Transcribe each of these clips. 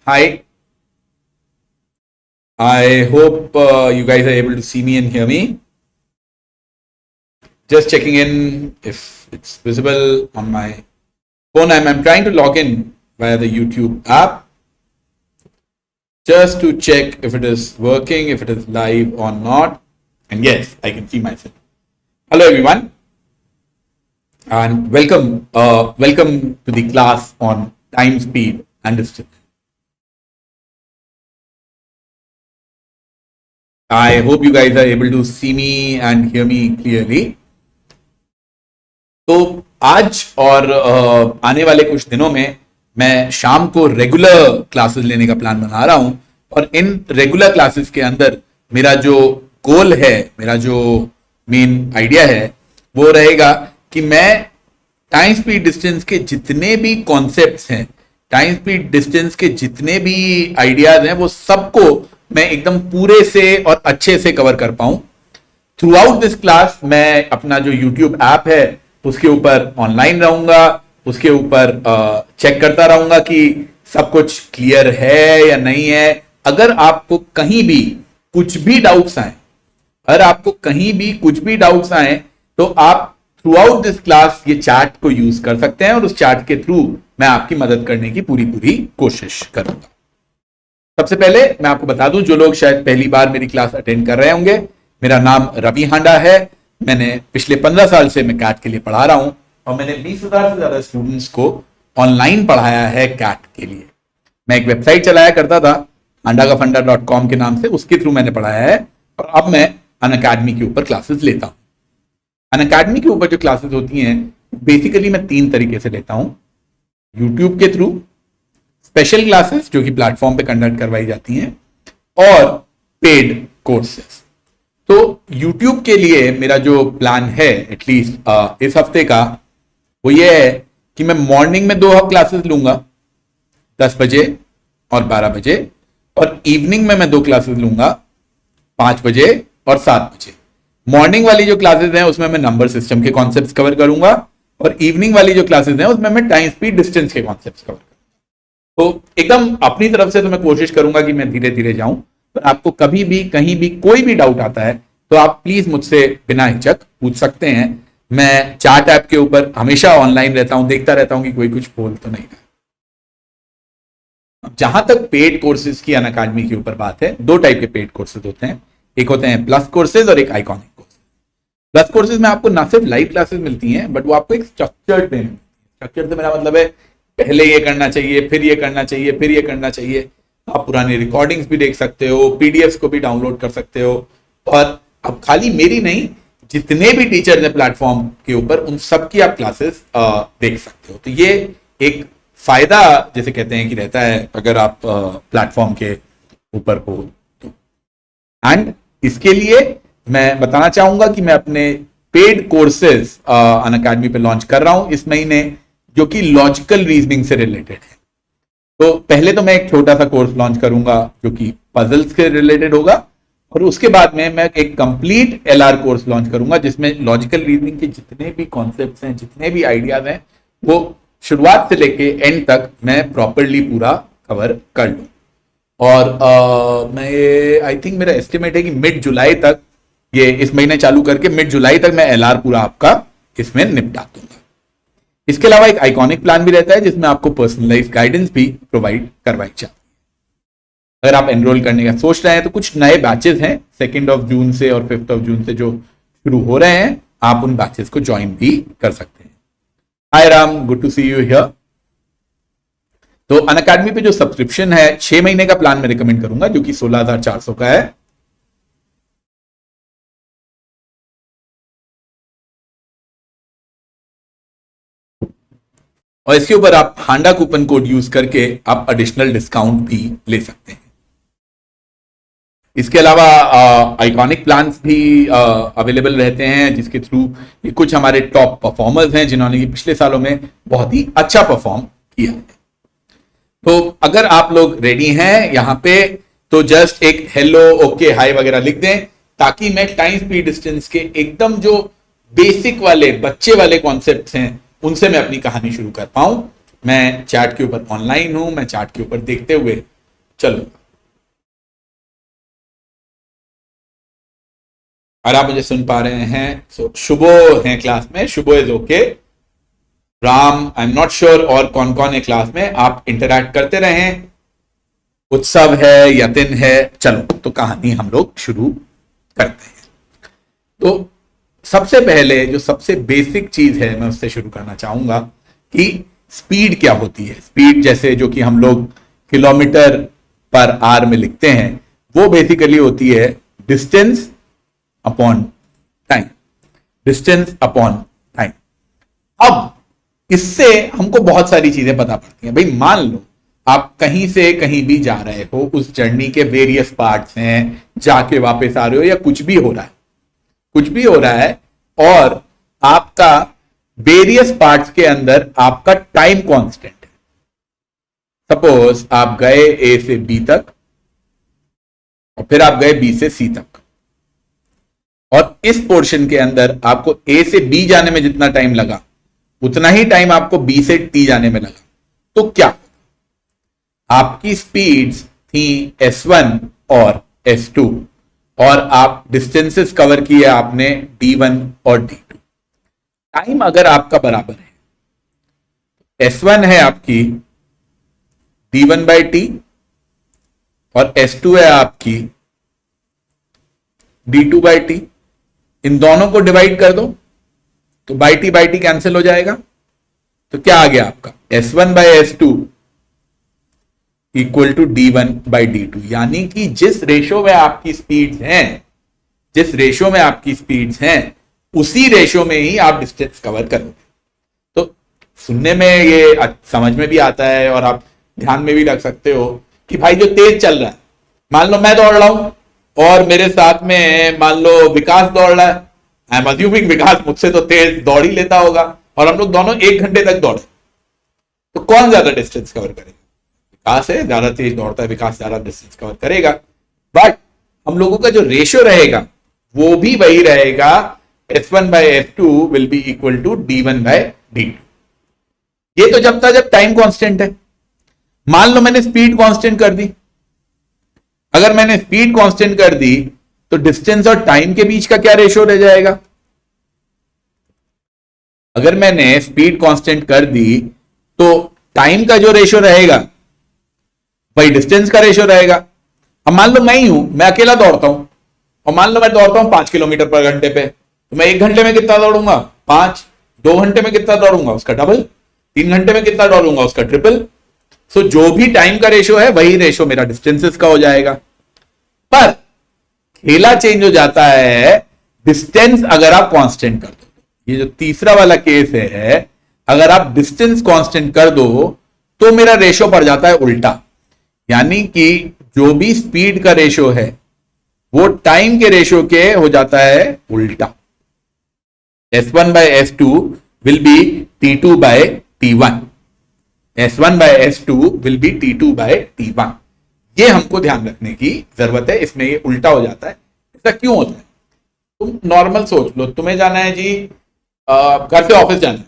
Hi, I hope you guys are able to see me and hear me. Just checking in if it's visible on my phone. I'm trying to log in via the YouTube app just to check if it is working, if it is live or not. And yes, I can see myself. Hello, everyone, and welcome to the class on time, speed, and distance. I hope you guys are able to see me and hear me clearly. तो आज और आने वाले कुछ दिनों में मैं शाम को रेगुलर क्लासेस लेने का प्लान बना रहा हूं और इन रेगुलर क्लासेस के अंदर मेरा जो गोल है, मेरा जो मेन आइडिया है वो रहेगा कि मैं टाइम स्पीड डिस्टेंस के जितने भी कॉन्सेप्ट्स हैं, टाइम स्पीड डिस्टेंस के जितने भी आइडियाज हैं, वो सबको मैं एकदम पूरे से और अच्छे से कवर कर पाऊं। थ्रू आउट दिस क्लास मैं अपना जो यूट्यूब ऐप है उसके ऊपर ऑनलाइन रहूंगा, उसके ऊपर चेक करता रहूंगा कि सब कुछ क्लियर है या नहीं है। अगर आपको कहीं भी कुछ भी डाउट्स आए, तो आप थ्रू आउट दिस क्लास ये चैट को यूज कर सकते हैं और उस चैट के थ्रू मैं आपकी मदद करने की पूरी कोशिश करूंगा। सबसे पहले मैं आपको बता दूं, जो लोग शायद पहली बार मेरी क्लास अटेंड कर रहे होंगे, मेरा नाम रवि हांडा है। मैंने पिछले 15 साल से मैं कैट के लिए पढ़ा रहा हूं और मैंने 20,000 से ज्यादा स्टूडेंट्स को ऑनलाइन पढ़ाया है कैट के लिए। मैं एक वेबसाइट चलाया करता था handagafunda.com के नाम से, उसके थ्रू मैंने पढ़ाया है और अब मैं अनअकैडमी के ऊपर क्लासेस लेता हूं। अनअकैडमी के ऊपर जो क्लासेस होती हैं बेसिकली मैं 3 तरीके से लेता हूं। यूट्यूब के थ्रू, स्पेशल क्लासेस जो कि प्लेटफॉर्म पे कंडक्ट करवाई जाती हैं, और पेड कोर्सेस। तो YouTube के लिए मेरा जो प्लान है एटलीस्ट इस हफ्ते का, वो ये है कि मैं मॉर्निंग में 2 क्लासेस लूंगा, 10 बजे और 12 बजे, और इवनिंग में मैं 2 क्लासेस लूंगा, 5 बजे और 7 बजे। मॉर्निंग वाली जो क्लासेस हैं उसमें मैं नंबर सिस्टम के कॉन्सेप्ट्स कवर करूंगा और इवनिंग वाली जो क्लासेस हैं उसमें मैं टाइम स्पीड डिस्टेंस के कॉन्सेप्ट्स कवर करूंगा। तो एकदम अपनी तरफ से तो मैं कोशिश करूंगा कि मैं धीरे धीरे जाऊं, पर आपको कभी भी कहीं भी कोई भी डाउट आता है तो आप प्लीज मुझसे बिना हिचक पूछ सकते हैं। मैं चैट ऐप के ऊपर हमेशा ऑनलाइन रहता हूं, देखता रहता हूं कि कोई कुछ बोल तो नहीं रहा। जहां तक पेड कोर्सेज की अनअकैडमी के ऊपर बात है, 2 टाइप के पेड कोर्सेज होते हैं। एक होते हैं प्लस कोर्सेज और एक आइकॉनिक कोर्सेज। प्लस कोर्सेज में आपको ना सिर्फ लाइव क्लासेस मिलती हैं, बट वो आपको एक स्ट्रक्चर्ड वे में। स्ट्रक्चर से मेरा मतलब है पहले ये करना चाहिए, फिर ये करना चाहिए, फिर ये करना चाहिए। आप पुरानी रिकॉर्डिंग्स भी देख सकते हो, पीडीएफ को भी डाउनलोड कर सकते हो, और अब खाली मेरी नहीं, जितने भी टीचर्स हैं प्लेटफॉर्म के ऊपर उन सब की आप क्लासेस देख सकते हो। तो ये एक फायदा जैसे कहते हैं कि रहता है अगर आप प्लेटफॉर्म के ऊपर हो तो। एंड इसके लिए मैं बताना चाहूंगा कि मैं अपने पेड कोर्सेज अनअकैडमी पे लॉन्च कर रहा हूं इस महीने, जो कि लॉजिकल रीजनिंग से रिलेटेड है। तो पहले तो मैं एक छोटा सा कोर्स लॉन्च करूंगा जो कि पजल्स के रिलेटेड होगा, और उसके बाद में मैं एक कंप्लीट एलआर कोर्स लॉन्च करूंगा जिसमें लॉजिकल रीजनिंग के जितने भी कॉन्सेप्ट्स हैं, जितने भी आइडियाज हैं, वो शुरुआत से लेके एंड तक मैं प्रॉपरली पूरा कवर कर लूं। और मैं आई थिंक मेरा एस्टिमेट है कि मिड जुलाई तक, ये इस महीने चालू करके मिड जुलाई तक मैं एलआर पूरा आपका इसमें निपटा दूंगा। इसके अलावा एक आइकॉनिक प्लान भी रहता है जिसमें आपको पर्सनलाइज्ड गाइडेंस भी प्रोवाइड करवाई जाती है। अगर आप एनरोल करने का सोच रहे हैं तो कुछ नए बैचेस हैं 2 जून से और 5 जून से जो शुरू हो रहे हैं, आप उन बैचेस को ज्वाइन भी कर सकते हैं। Hi Ram, good to see you here. तो अनअकैडमी पे जो सब्सक्रिप्शन है 6 महीने का प्लान मैं रिकमेंड करूंगा, जो कि 16,400 का है। और इसके ऊपर आप हांडा कूपन कोड यूज करके आप एडिशनल डिस्काउंट भी ले सकते हैं। इसके अलावा आइकॉनिक प्लान्स भी अवेलेबल रहते हैं, जिसके थ्रू ये कुछ हमारे टॉप परफॉर्मर्स हैं जिन्होंने ये पिछले सालों में बहुत ही अच्छा परफॉर्म किया है। तो अगर आप लोग रेडी हैं यहाँ पे, तो जस्ट एक हेलो, ओके, हाय वगैरह लिख दें, ताकि मैं टाइम स्पीड डिस्टेंस के एकदम जो बेसिक वाले बच्चे वाले कॉन्सेप्ट्स हैं उनसे मैं अपनी कहानी शुरू कर पाऊं। मैं चैट के ऊपर ऑनलाइन हूं, मैं चैट के ऊपर देखते हुए चलो, और आप मुझे सुन पा रहे हैं, सो शुभो है क्लास में, Shubho is okay, Ram I am not sure, और कौन कौन है क्लास में, आप इंटरैक्ट करते रहें। उत्सव है, यतिन है। चलो तो कहानी हम लोग शुरू करते हैं। तो सबसे पहले जो सबसे बेसिक चीज है मैं उससे शुरू करना चाहूंगा कि स्पीड क्या होती है। स्पीड जैसे जो कि हम लोग किलोमीटर पर आवर में लिखते हैं, वो बेसिकली होती है distance upon time, distance upon time. अब इससे हमको बहुत सारी चीजें पता पड़ती हैं। भाई मान लो आप कहीं से कहीं भी जा रहे हो, उस जर्नी के वेरियस पार्ट्स हैं, जाके वापस आ रहे हो या कुछ भी हो रहा है, कुछ भी हो रहा है, और आपका वेरियस पार्ट्स के अंदर आपका टाइम कांस्टेंट है। सपोज आप गए ए से बी तक और फिर आप गए बी से सी तक, और इस पोर्शन के अंदर आपको ए से बी जाने में जितना टाइम लगा उतना ही टाइम आपको बी से टी जाने में लगा। तो क्या आपकी स्पीड्स थी S1 और S2, और आप डिस्टेंसेस कवर किए आपने D1 और D2। टाइम अगर आपका बराबर है, S1 है आपकी D1 बाई टी और S2 है आपकी D2 बाई टी, इन दोनों को डिवाइड कर दो तो बाई टी कैंसिल हो जाएगा। तो क्या आ गया आपका S1 by S2 equal to D1 by D2, यानी कि जिस रेशो में आपकी स्पीड्स हैं, जिस रेशो में आपकी स्पीड्स हैं उसी रेशो में ही आप डिस्टेंस कवर करोगे। तो सुनने में ये समझ में भी आता है और आप ध्यान में भी रख सकते हो कि भाई जो तेज चल रहा है, मान लो मैं दौड़ रहा हूं और मेरे साथ में मान लो विकास दौड़ रहा है, आई एम अज्यूमिंग विकास मुझसे तो तेज दौड़ ही लेता होगा, और हम लोग दोनों 1 घंटे तक दौड़े, तो कौन ज्यादा डिस्टेंस कवर करेगा? विकास है, ज्यादा तेज दौड़ता है, विकास ज्यादा डिस्टेंस कवर करेगा। बट हम लोगों का जो रेशियो रहेगा वो भी वही रहेगा, S1 by S2 will be equal to D1 by D2। ये तो जब तक जब टाइम कांस्टेंट है। मान लो मैंने स्पीड कांस्टेंट कर दी, अगर मैंने स्पीड कांस्टेंट कर दी तो डिस्टेंस और टाइम के बीच का क्या रेशियो रह जाएगा? अगर मैंने स्पीड कांस्टेंट कर दी तो टाइम का जो रेशियो रहेगा वही डिस्टेंस का रेशियो रहेगा। अब मान लो मैं ही हूं, मैं अकेला दौड़ता हूं, और मान लो मैं दौड़ता हूं 5 किलोमीटर पर घंटे पे, तो मैं 1 घंटे में कितना दौड़ूंगा? 5। 2 घंटे में कितना दौड़ूंगा? उसका डबल। 3 घंटे में कितना दौड़ूंगा? उसका ट्रिपल। सो जो भी टाइम का रेशियो है वही रेशियो मेरा डिस्टेंसेस का हो जाएगा। पर खेला चेंज हो जाता है डिस्टेंस अगर आप कांस्टेंट कर दो। ये जो तीसरा वाला केस है, अगर आप डिस्टेंस कांस्टेंट कर दो तो मेरा रेशियो पड़ जाता है उल्टा, यानी कि जो भी स्पीड का रेशियो है वो टाइम के रेशियो के हो जाता है उल्टा। S1 by S2 will be T2 by T1, S1 by S2 will be T2 by T1। ये हमको ध्यान रखने की जरूरत है, इसमें ये उल्टा हो जाता है। ऐसा क्यों होता है? तुम नॉर्मल सोच लो, तुम्हें जाना है जी घर से ऑफिस जाना है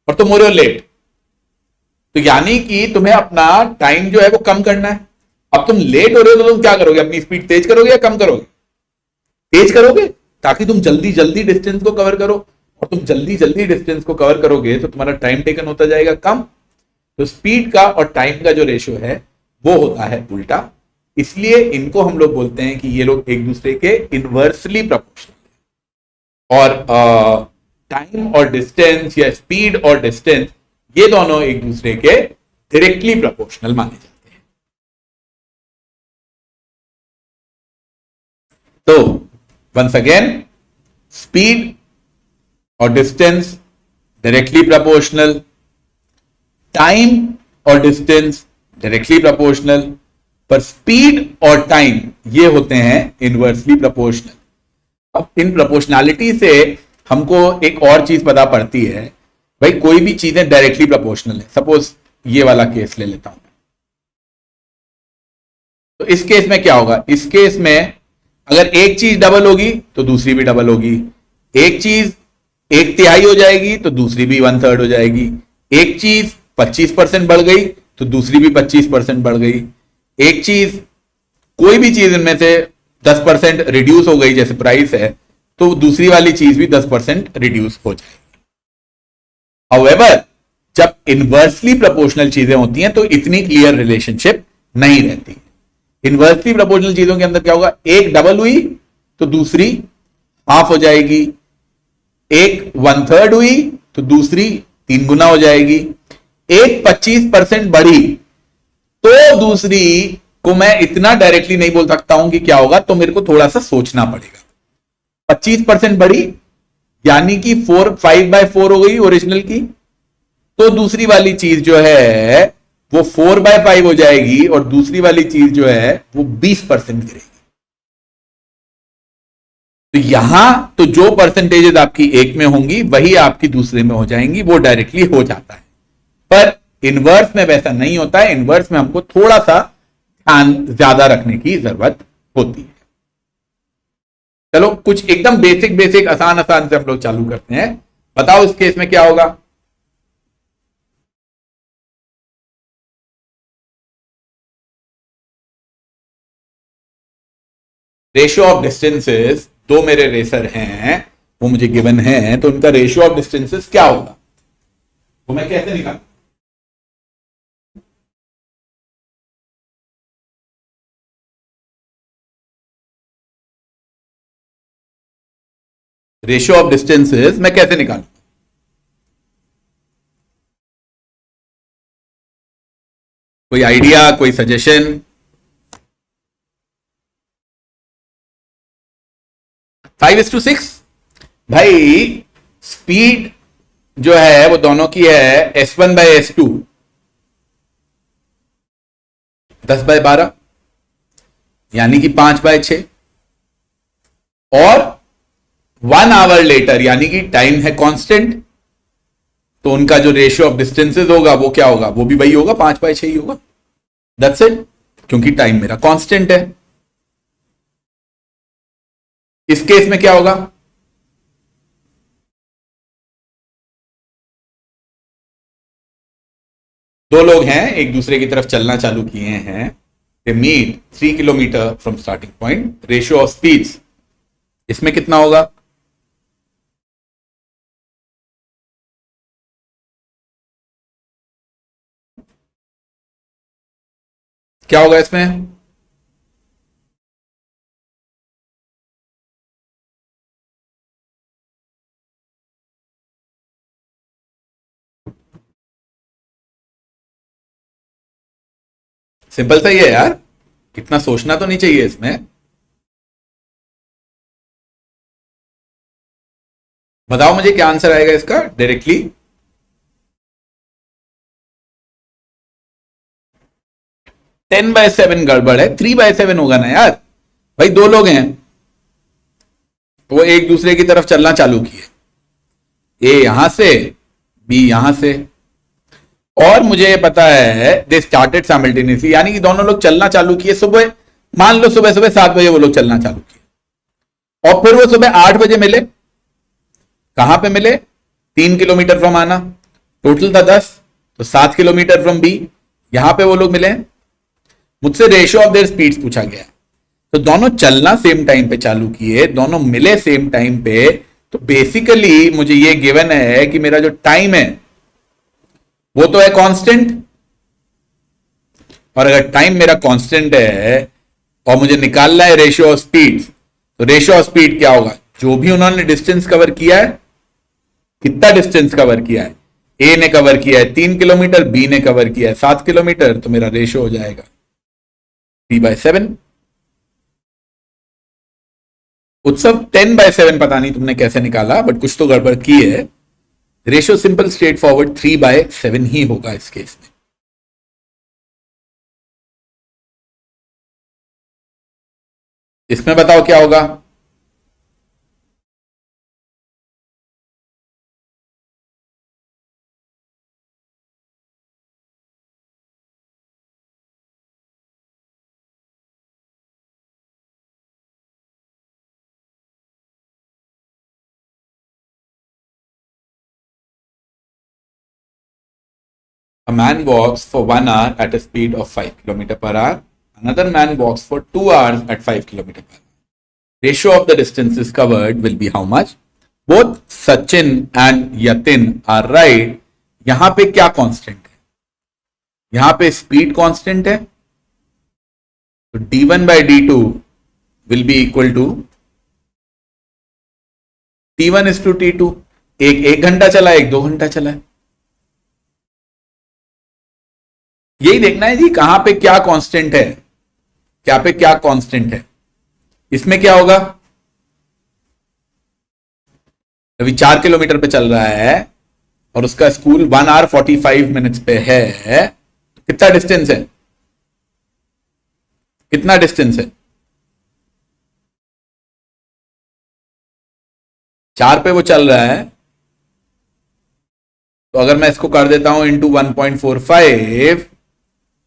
और तुम हो रहे हो लेट, तो यानी कि तुम्हें अपना टाइम जो है वो कम करना है। अब तुम लेट हो रहे हो तो तुम क्या करोगे? अपनी स्पीड तेज करोगे या कम करोगे? तेज करोगे ताकि तुम जल्दी जल्दी डिस्टेंस को कवर करो, और तुम जल्दी जल्दी डिस्टेंस को कवर करोगे तो तुम्हारा टाइम टेकन होता जाएगा कम। तो स्पीड का और टाइम का जो रेशियो है वो होता है उल्टा, इसलिए इनको हम लोग बोलते हैं कि ये लोग एक दूसरे के इनवर्सली प्रोपोर्शनल। और टाइम और डिस्टेंस या स्पीड और डिस्टेंस ये दोनों एक दूसरे के डायरेक्टली प्रोपोर्शनल माने जाते हैं। तो वंस अगेन, स्पीड और डिस्टेंस डायरेक्टली प्रोपोर्शनल, टाइम और डिस्टेंस डायरेक्टली प्रोपोर्शनल, पर स्पीड और टाइम ये होते हैं इनवर्सली प्रोपोर्शनल। अब इन प्रोपोर्शनैलिटी से हमको एक और चीज पता पड़ती है, भाई कोई भी चीजें डायरेक्टली प्रोपोर्शनल है। सपोज ये वाला केस ले लेता हूं, तो इस केस में क्या होगा? इस केस में अगर एक चीज डबल होगी तो दूसरी भी डबल होगी, एक चीज 1/3 हो जाएगी तो दूसरी भी 1/3 हो जाएगी, एक चीज 25% बढ़ गई तो दूसरी भी 25% बढ़ गई, एक चीज, कोई भी चीज इनमें से 10% रिड्यूस हो गई, जैसे प्राइस है, तो दूसरी वाली चीज भी 10% रिड्यूस हो जाएगी। हाउएवर जब इनवर्सली प्रोपोर्शनल चीजें होती हैं तो इतनी क्लियर रिलेशनशिप नहीं रहती। इनवर्सली प्रोपोर्शनल चीजों के अंदर क्या होगा, एक डबल हुई तो दूसरी हाफ हो जाएगी, एक 1/3 हुई तो दूसरी 3 गुना हो जाएगी, एक 25% बढ़ी तो दूसरी को मैं इतना डायरेक्टली नहीं बोल सकता हूं कि क्या होगा, तो मेरे को थोड़ा सा सोचना पड़ेगा। 25% बढ़ी यानी कि 5/4 हो गई ओरिजिनल की, तो दूसरी वाली चीज जो है वो 4/5 हो जाएगी और दूसरी वाली चीज जो है वो 20% गिरेगी। तो यहां तो जो परसेंटेजेस आपकी एक में होंगी वही आपकी दूसरे में हो जाएंगी, वो डायरेक्टली हो जाता है। पर इनवर्स में वैसा नहीं होता है, इनवर्स में हमको थोड़ा सा ध्यान ज्यादा रखने की जरूरत होती है। चलो कुछ एकदम बेसिक बेसिक आसान आसान से हम लोग चालू करते हैं। बताओ इस केस में क्या होगा। रेशियो ऑफ डिस्टेंसेस, दो मेरे रेसर हैं, वो मुझे गिवन है, तो उनका रेशियो ऑफ डिस्टेंसेस क्या होगा, वो मैं कैसे निकालूं। रेशियो ऑफ डिस्टेंसेस मैं कैसे निकालूं। कोई आइडिया, कोई सजेशन। 5:6 भाई, स्पीड जो है वो दोनों की है S1/S2 10/12 यानी कि 5/6, और 1 आवर लेटर यानी कि टाइम है कांस्टेंट, तो उनका जो रेशियो ऑफ डिस्टेंसेस होगा वो क्या होगा, वो भी वही होगा, 5/6 ही होगा। दैट्स इट, क्योंकि टाइम मेरा कांस्टेंट है। इस केस में क्या होगा, दो लोग हैं, एक दूसरे की तरफ चलना चालू किए हैं, they meet 3 kilometre from starting point, ratio of speeds इसमें कितना होगा, क्या होगा इसमें, सिंपल सा ही है यार, इतना सोचना तो नहीं चाहिए इसमें। बताओ मुझे क्या आंसर आएगा इसका डायरेक्टली। 10/7 गड़बड़ है, 3/7 होगा ना यार। भाई दो लोग हैं, वो एक दूसरे की तरफ चलना चालू किए, ए यहां से, बी यहां से, और मुझे पता है दे स्टार्टेड साइमल्टेनियसली, यानी कि दोनों लोग चलना चालू किए सुबह, मान लो सुबह सुबह 7 बजे वो लोग चलना चालू किए, और फिर वो सुबह 8 बजे मिले। कहां पे मिले, 3 किलोमीटर फ्रॉम आना, टोटल था 10, तो 7 किलोमीटर फ्रॉम बी, यहां पे वो लोग मिले। मुझसे रेशियो ऑफ देयर स्पीड्स पूछा गया, तो दोनों चलना सेम टाइम पे चालू किए, दोनों मिले सेम टाइम पे, तो बेसिकली मुझे ये गिवन है कि मेरा जो टाइम है वो तो है कांस्टेंट, और अगर टाइम मेरा कांस्टेंट है और मुझे निकालना है रेशियो ऑफ स्पीड, तो रेशियो ऑफ स्पीड क्या होगा, जो भी उन्होंने डिस्टेंस कवर किया है, कितना डिस्टेंस कवर किया है, ए ने कवर किया है 3 किलोमीटर, बी ने कवर किया है 7 किलोमीटर, तो मेरा रेशियो हो जाएगा 3/7। उत्सव 10/7 पता नहीं तुमने कैसे निकाला, बट कुछ तो गड़बड़ की है। रेशियो सिंपल स्ट्रेट फॉरवर्ड 3/7 ही होगा इस केस में। इसमें बताओ क्या होगा, A man walks for 1 hour at a speed of 5 km/h another man walks for 2 hours at 5 kilometers per hour. Ratio of the distances covered will be how much? Both Sachin and Yatin are right. यहां पे क्या constant है? यहां पे speed constant है, तो d1 by d2 will be equal to t1 is to t2. एक घंटा चला, एक 2 घंटा चला है। यही देखना है जी कहां पे क्या कांस्टेंट है, क्या पे क्या कांस्टेंट है। इसमें क्या होगा? अभी 4 किलोमीटर पे चल रहा है और उसका स्कूल 1 hour 45 मिनट्स पे है। कितना डिस्टेंस है? कितना डिस्टेंस है? 4 पे वो चल रहा है, तो अगर मैं इसको कर देता हूं इंटू 1.45,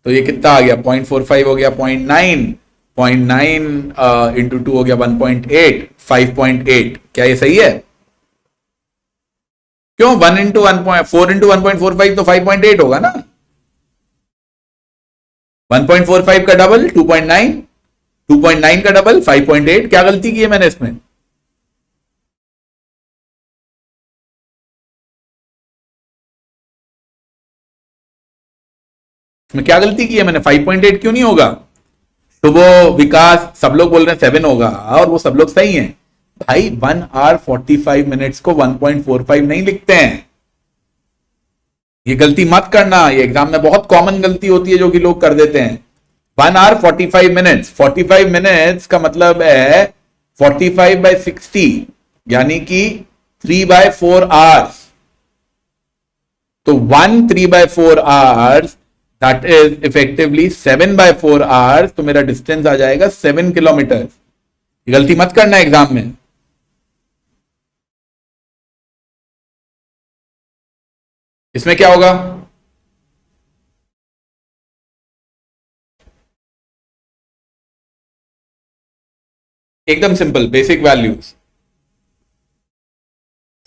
तो ये कितना आ गया? 0.45 हो गया 0.9 इंटू 2 हो गया 1.8, 5.8। क्या ये सही है? क्यों? 1 इंटू 4 इंटू 1.45 तो 5.8 होगा ना। 1.45 का डबल 2.9, 2.9 का डबल 5.8। क्या गलती की है मैंने इसमें? इसमें क्या गलती की है मैंने? 5.8 क्यों नहीं होगा? सुबह विकास सब लोग बोल रहे हैं 7 होगा, और वो सब लोग सही हैं भाई। 1 hour 45 मिनट्स को 1.45 नहीं लिखते हैं। ये गलती मत करना, ये एग्जाम में बहुत कॉमन गलती होती है जो कि लोग कर देते हैं। 1 hour 45 मिनट्स, 45 मिनट्स का मतलब है 45 by 60, यानी कि 3/4 hours। तो 1 3/4 hours, that is effectively 7/4 hours। तो मेरा डिस्टेंस आ जाएगा 7 किलोमीटर। गलती मत करना एग्जाम में। इसमें क्या होगा? एकदम सिंपल, बेसिक वैल्यूज।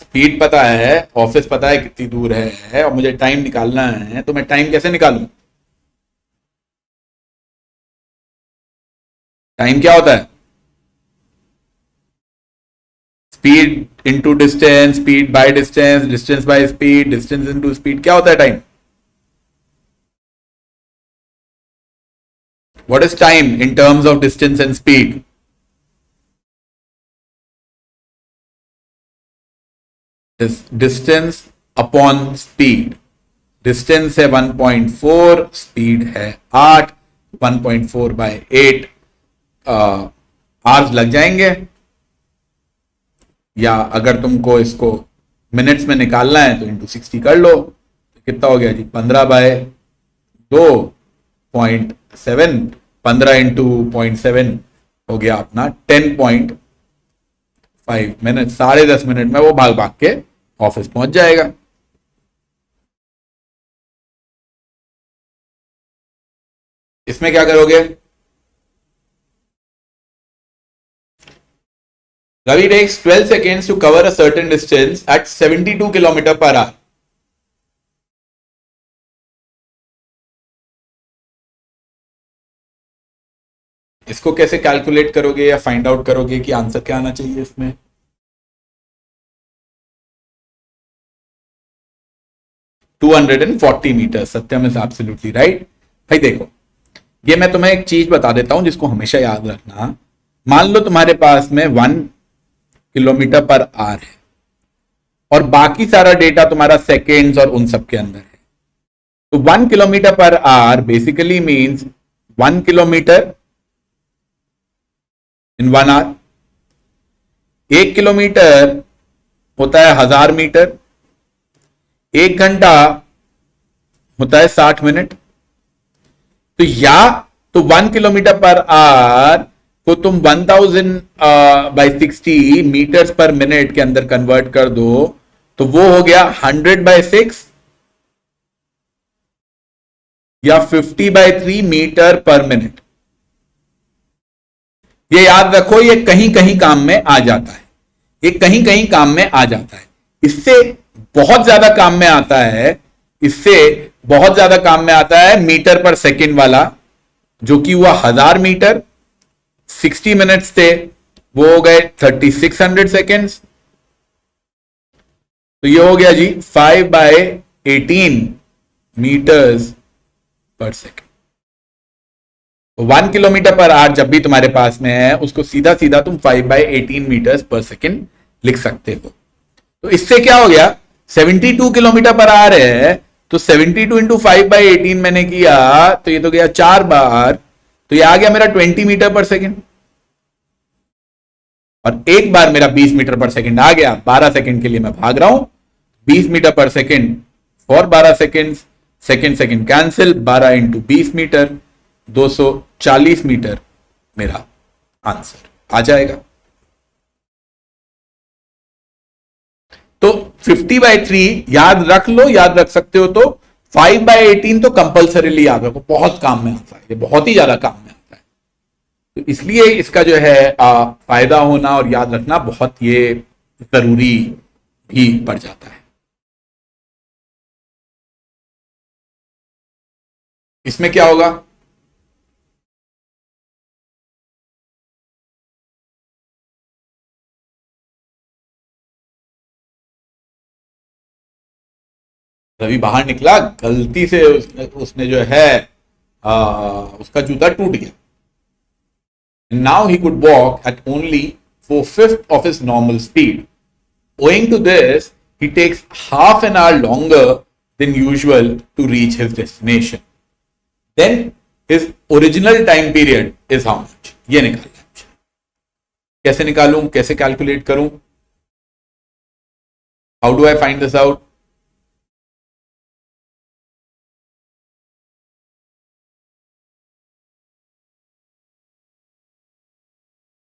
स्पीड पता है, ऑफिस पता है कितनी दूर है, और मुझे टाइम निकालना है, तो मैं टाइम कैसे निकालूं? टाइम क्या होता है? Speed into distance, speed by distance, distance by speed, distance into speed. क्या होता है time? What is time in terms of distance and speed? Distance upon speed. Distance है 1.4, स्पीड है 8, 1.4 by 8 आवर्स लग जाएंगे। या अगर तुमको इसको मिनट्स में निकालना है तो इंटू 60 कर लो। तो कितना हो गया जी? 15/2.7, 15 इंटू 0.7 हो गया अपना 10.5 मिनट। 10.5 मिनट में वो भाग भाग के ऑफिस पहुंच जाएगा। इसमें क्या करोगे? Ravi takes 12 seconds to cover a certain distance at 72 kilometers per hour. इसको कैसे कैलकुलेट करोगे या फाइंड आउट करोगे कि आंसर क्या आना चाहिए इसमें? $240 meters। Satyam is absolutely right. भाई देखो, ये मैं तुम्हें एक चीज बता देता हूं जिसको हमेशा याद रखना। मान लो तुम्हारे पास में 1 किलोमीटर पर आवर है और बाकी सारा डेटा तुम्हारा सेकेंड्स और उन सब के अंदर है। तो 1 kilometre per hour basically means 1 kilometre इन 1 hour। 1 किलोमीटर होता है 1000 मीटर। 1 घंटा होता है 60 मिनट। तो या तो 1 किलोमीटर पर आवर को तुम 1000/60 मीटर्स पर मिनट के अंदर कन्वर्ट कर दो, तो वो हो गया 100/6 या 50/3 मीटर पर मिनट। ये याद रखो, ये कहीं कहीं काम में आ जाता है, ये कहीं कहीं काम में आ जाता है। इससे बहुत ज्यादा काम में आता है, इससे बहुत ज्यादा काम में आता है मीटर पर सेकंड वाला। जो कि हुआ 1000 मीटर, 60 मिनट्स थे, वो हो गए 3600 सेकेंड्स। तो ये हो गया जी 5/18 मीटर्स पर सेकेंड। 1 किलोमीटर पर आवर जब भी तुम्हारे पास में है, उसको सीधा सीधा तुम 5/18 मीटर्स पर सेकेंड लिख सकते हो। तो इससे क्या हो गया, 72 किलोमीटर पर आवर है, तो 72 इंटू 5/18 मैंने किया, तो ये तो गया 4 बार, तो ये आ गया मेरा 20 मीटर पर सेकेंड। और एक बार मेरा 20 मीटर पर सेकेंड आ गया, 12 सेकेंड के लिए मैं भाग रहा हूं, 20 metre per second for 12 second, second second cancel, 12 into 20 metre, 240 metre मेरा आंसर आ जाएगा। तो 50/3 याद रख लो, याद रख सकते हो तो 5/18 तो कंपल्सरीली याद रखो, बहुत काम में आता है, ये बहुत ही ज्यादा काम में आता है। तो इसलिए इसका जो है फायदा होना और याद रखना बहुत ये जरूरी भी पड़ जाता है। इसमें क्या होगा, रवि बाहर निकला, गलती से उसने जो है उसका जूता टूट गया। Now he could walk at only 4/5 of his normal speed. Owing to this, he takes half an hour longer than usual to reach his destination. Then his original time period is how much? ये निकालना है। कैसे निकालूं, कैसे calculate करूं? How do I find this out?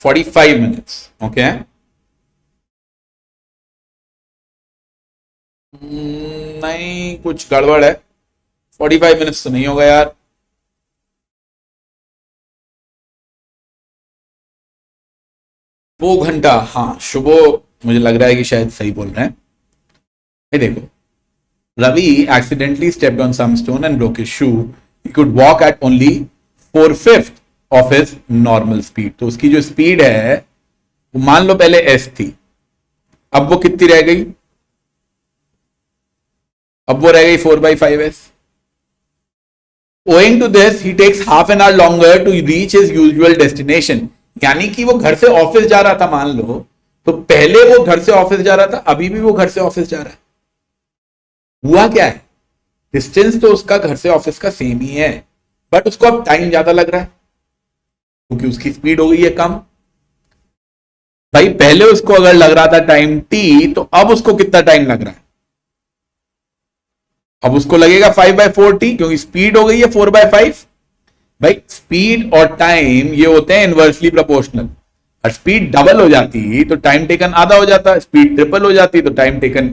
$45 minutes. Okay. नहीं, कुछ गड़बड़ है। 45 मिनट्स तो नहीं होगा यार। वो घंटा, हाँ शुभो मुझे लग रहा है कि शायद सही बोल रहे हैं। ये देखो, Ravi accidentally stepped on some stone and broke his shoe. He could walk at only 4/5 of his normal speed. तो उसकी जो स्पीड है वो मान लो पहले s थी, अब वो कितनी रह गई, अब वो रह गई 4/5s. Owing to this, he takes half an hour longer to reach his usual destination. यानी कि वो घर से ऑफिस जा रहा था, मान लो, तो पहले वो घर से ऑफिस जा रहा था, अभी भी वो घर से ऑफिस जा रहा है। हुआ क्या है, डिस्टेंस तो उसका घर से ऑफिस का सेम ही है, बट उसको अब टाइम ज्यादा लग रहा है क्योंकि उसकी स्पीड हो गई है कम। भाई पहले उसको अगर लग रहा था टाइम t, तो अब उसको कितना टाइम लग रहा है, अब उसको लगेगा 5/4t, क्योंकि स्पीड हो गई है 4/5। भाई स्पीड और टाइम ये होते हैं इनवर्सली प्रोपोर्शनल। और स्पीड डबल हो जाती तो टाइम टेकन आधा हो जाता, स्पीड ट्रिपल हो जाती तो टाइम टेकन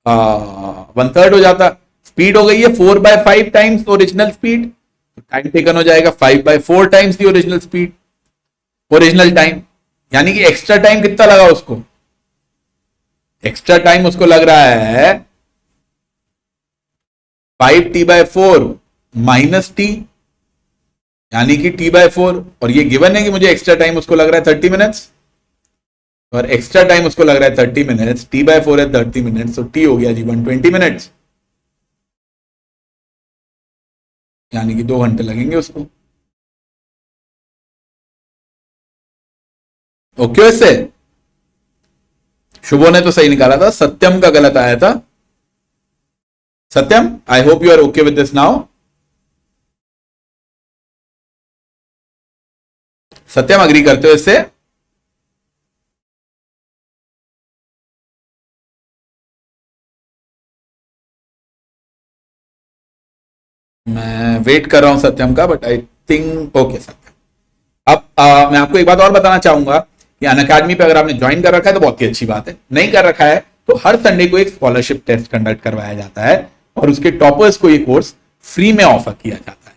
1/3 हो जाता। स्पीड हो गई है 4/5 टाइम्स ओरिजिनल स्पीड, तो टाइम टेकन हो जाएगा 5/4 times the original speed, original time. यानी कि एक्स्ट्रा टाइम कितना लगा उसको, एक्स्ट्रा टाइम उसको लग रहा है 5t/4 माइनस टी, यानी कि t/4। और ये गिवन है कि मुझे एक्स्ट्रा टाइम उसको लग रहा है 30 मिनट्स, और एक्स्ट्रा टाइम उसको लग रहा है 30 मिनट्स, t/4 है 30 मिनट्स, तो t हो गया जी 120 मिनट्स, यानी कि 2 घंटे लगेंगे उसको। ओके, वैसे शुभो ने तो सही निकाला था, सत्यम का गलत आया था। Satyam, I hope you are okay with this now. Satyam agree करते हो इससे? मैं वेट कर रहा हूं सत्यम का, बट आई थिंक ओके सत्यम। अब मैं आपको एक बात और बताना चाहूंगा कि अनअकैडमी पे अगर आपने ज्वाइन कर रखा है तो बहुत ही अच्छी बात है, नहीं कर रखा है तो हर संडे को एक स्कॉलरशिप टेस्ट कंडक्ट करवाया जाता है और उसके टॉपर्स को ये कोर्स फ्री में ऑफर किया जाता है।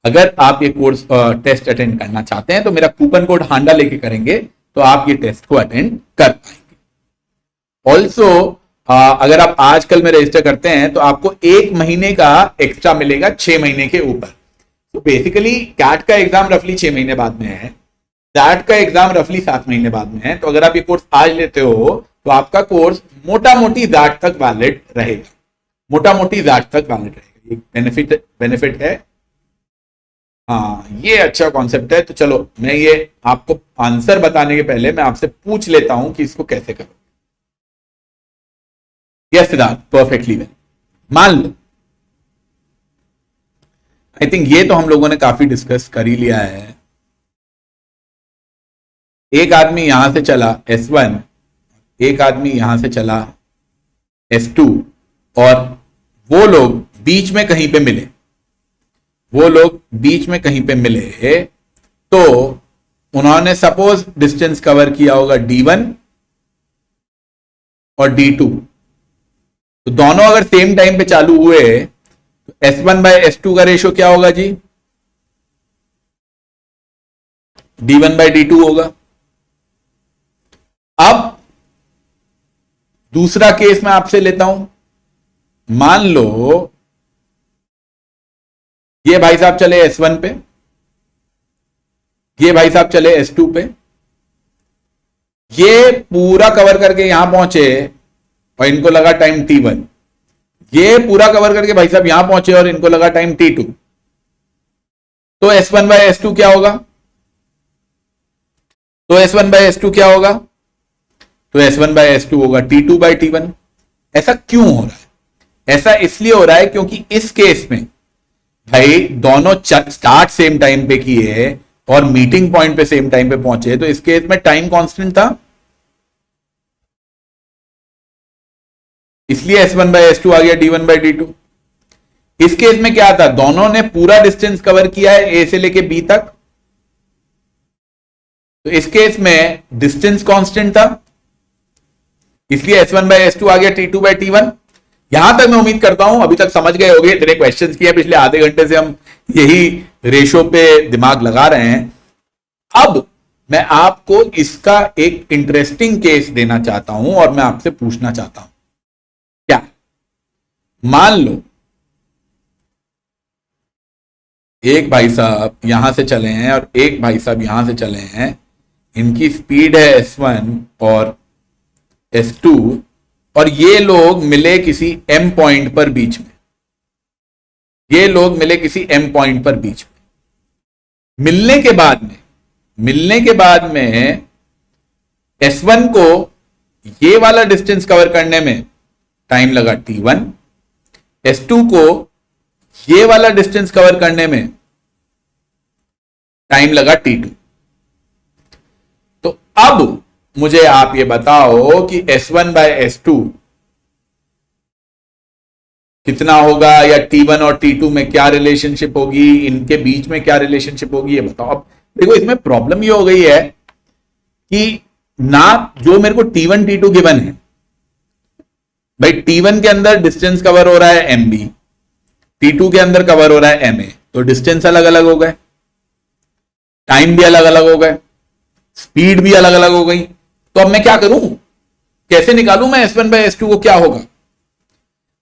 अगर आप ये कोर्स टेस्ट अटेंड करना चाहते हैं तो मेरा कूपन कोड हांडा लेके करेंगे तो आप ये टेस्ट को अटेंड कर पाएंगे। ऑल्सो अगर आप आजकल में रजिस्टर करते हैं तो आपको 1 महीने का एक्स्ट्रा मिलेगा 6 महीने के ऊपर। तो बेसिकली कैट का एग्जाम रफली 6 महीने बाद में है, दैट का एग्जाम रफली 7 महीने बाद में है। तो अगर आप ये कोर्स आज लेते हो तो आपका कोर्स मोटा मोटी दैट तक वैलिड रहेगा, मोटा मोटी दैट तक वैलिड रहेगा। एक बेनिफिट है। हाँ, ये अच्छा कॉन्सेप्ट है। तो चलो मैं ये आपको आंसर बताने के पहले मैं आपसे पूछ लेता हूं कि इसको कैसे करो। Yes Siddharth, perfectly well. मान लो, आई थिंक ये तो हम लोगों ने काफी डिस्कस कर ही लिया है। एक आदमी यहां से चला S1, एक आदमी यहां से चला S2, और वो लोग बीच में कहीं पे मिले, वो लोग बीच में कहीं पे मिले। तो उन्होंने सपोज डिस्टेंस कवर किया होगा D1 और D2। तो दोनों अगर सेम टाइम पे चालू हुए तो S1 बाय S2 का रेशियो क्या होगा जी? D1 बाय D2 होगा। अब दूसरा केस मैं आपसे लेता हूं। मान लो ये भाई साहब चले S1 पे, ये भाई साहब चले S2 पे, ये पूरा कवर करके यहां पहुंचे और इनको लगा टाइम T1, ये पूरा कवर करके भाई साहब यहां पहुंचे और इनको लगा टाइम T2। तो S1 बाय S2 क्या होगा? तो S1 बाय S2 क्या होगा? तो S1 बाय S2 होगा T2 बाय T1। ऐसा क्यों हो रहा है? ऐसा इसलिए हो रहा है क्योंकि इस केस में भाई दोनों स्टार्ट सेम टाइम पे किए और मीटिंग पॉइंट पे सेम टाइम पे पहुंचे, तो इस केस में टाइम कांस्टेंट था, इसलिए S1 बाय S2 आ गया D1 बाय D2। इस केस में क्या था? दोनों ने पूरा डिस्टेंस कवर किया है A से लेके B तक, तो इस केस में डिस्टेंस कांस्टेंट था, इसलिए S1 बाय S2 आ गया T2 बाय T1। यहां तक मैं उम्मीद करता हूं अभी तक समझ गए होंगे। इतने क्वेश्चंस किए पिछले आधे घंटे से, हम यही रेशो पे दिमाग लगा रहे हैं। अब मैं आपको इसका एक इंटरेस्टिंग केस देना चाहता हूं और मैं आपसे पूछना चाहता हूं, क्या मान लो एक भाई साहब यहां से चले हैं और एक भाई साहब यहां से चले हैं, इनकी स्पीड है S1 और S2, और ये लोग मिले किसी M पॉइंट पर बीच में, ये लोग मिले किसी M पॉइंट पर बीच में। मिलने के बाद में S1 को ये वाला डिस्टेंस कवर करने में टाइम लगा T1, S2 को ये वाला डिस्टेंस कवर करने में टाइम लगा T2। तो अब मुझे आप ये बताओ कि S1 बाय S2 कितना होगा, या T1 और T2 में क्या रिलेशनशिप होगी, इनके बीच में क्या रिलेशनशिप होगी, ये बताओ। अब देखो इसमें प्रॉब्लम ये हो गई है कि ना जो मेरे को T1 T2 गिवन है, भाई T1 के अंदर डिस्टेंस कवर हो रहा है MB, T2 के अंदर कवर हो रहा है MA, तो डिस्टेंस अलग अलग हो गए, टाइम भी अलग अलग हो गए, स्पीड भी अलग अलग हो गई। तो अब मैं क्या करूं, कैसे निकालूं मैं S1 बाय S2 को क्या होगा?